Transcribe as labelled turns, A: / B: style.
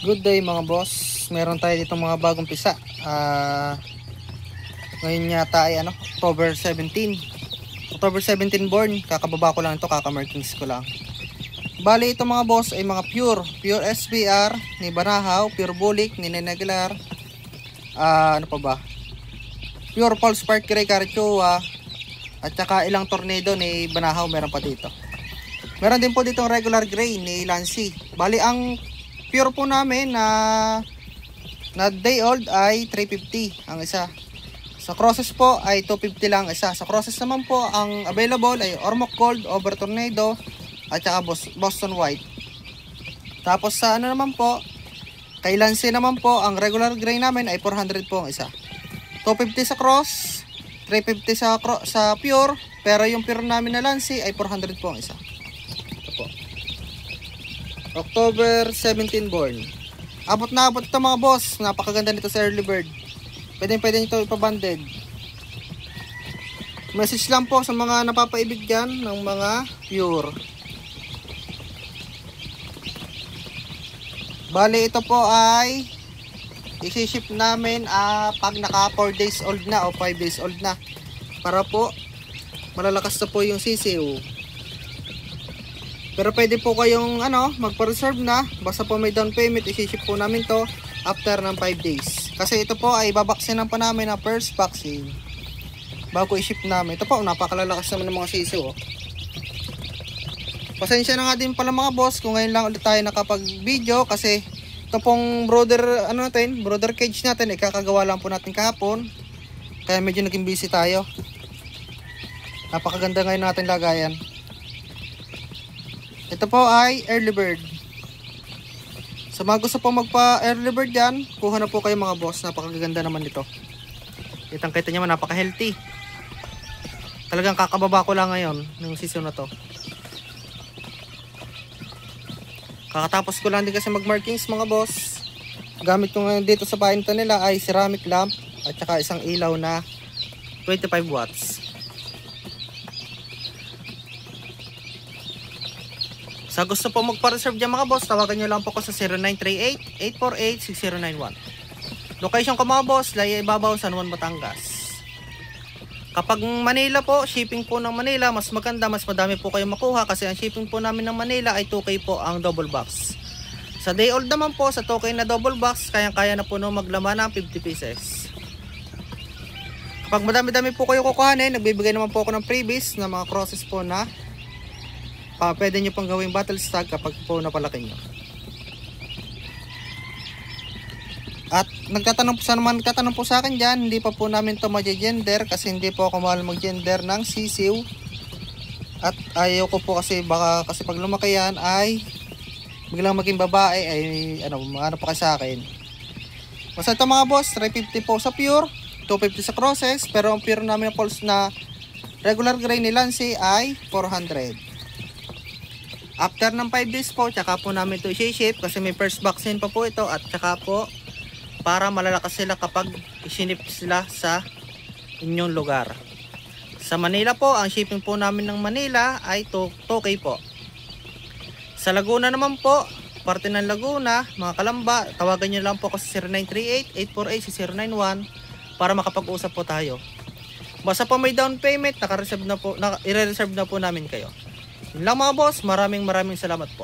A: Good day mga boss. Meron tayo ditong mga bagong pisa. Ngayon yata ay October 17. October 17 born. Kakababa ko lang ito, kakamarkings ko lang. Bali ito mga boss ay mga pure SBR ni Banahaw, pure Bulik ni Nenaguilar. Ano pa ba? Pure Pulse Spark Gray Carichua. At saka ilang tornado ni Banahaw meron pa dito. Meron din po ditong regular gray ni Lancy. Bali ang pure po namin na day old ay 350 ang isa. Sa crosses po ay 250 lang isa. Sa crosses naman po ang available ay Ormoc Gold, Over Tornado at saka Boston White. Tapos sa naman po, kay Lancy naman po ang regular gray namin ay 400 po ang isa. 250 sa cross, 350 sa pure, pero yung pure namin na Lancy ay 400 po ang isa. October 17 born. Abot na abot ito mga boss. Napakaganda nito sa early bird. Pwede nito ipabanded. Message lang po sa mga napapaibig dyan ng mga pure. Bali ito po ay isi-ship namin pag naka 4 days old na o 5 days old na. Para po malalakas na po yung sisiw. Pero pwede po kayong magpa-reserve na. Basta po may down payment, isi-ship po namin to after ng 5 days. Kasi ito po ay babaksin pa namin na first vaccine bago i-ship namin. Ito po, napakalalakas naman ng mga sisiw. Pasensya na nga din pala mga boss kung ngayon lang ulit tayo nakapag-video. Kasi ito pong brother cage natin, kakagawa lang po natin kahapon. Kaya medyo naging busy tayo. Napakaganda ngayon natin lagayan. Ito po ay early bird. Sa mga gusto po magpa early bird dyan, kuha na po kayo mga boss. Napakaganda naman nito. Kitang kita nyo, napaka healthy. Talagang kakababa ko lang ngayon ng season na to. Kakatapos ko lang din kasi mag markings mga boss. Gamit ko ngayon dito sa painta nila ay ceramic lamp at saka isang ilaw na 25 watts. Sa gusto po magpa-reserve dyan mga boss, tawagan nyo lang po ko sa 0938-848-6091. Location ko mga boss, Laya Ibabaw, San Juan, Batangas. Kapag Manila po, shipping po ng Manila, mas maganda, mas madami po kayo makuha kasi ang shipping po namin ng Manila ay 2K po ang double box. Sa day old naman po, sa 2K na double box, kayang-kaya na po maglaman ng 50 pieces. Kapag madami-dami po kayo kukuhanin, nagbibigay naman po ako ng freebies na mga crosses po na pwede nyo pang gawing battle stag kapag po napalaki nyo. At nagtatanong po sa akin dyan, hindi pa po namin to mag-gender kasi hindi po ako mahal mag-gender ng sisiw. At ayaw ko po kasi baka kasi pag lumaki yan ay biglang maging babae ay ano pa kasi sa akin. Basta ito mga boss, 350 po sa pure, 250 sa crosses, pero ang pure namin na pulse na regular gray ni Lancy ay 400. After ng 5 days po, tsaka po namin ito i-shape kasi may first vaccine pa po ito at tsaka po para malalakas sila kapag isinip sila sa inyong lugar. Sa Manila po, ang shipping po namin ng Manila ay 2K po. Sa Laguna naman po, parte ng Laguna, mga Kalamba, tawagan nyo lang po ako sa 0938-848-6091 para makapag-usap po tayo. Basta po may down payment, i-reserve na po namin kayo. Yun lang mga boss, maraming salamat po.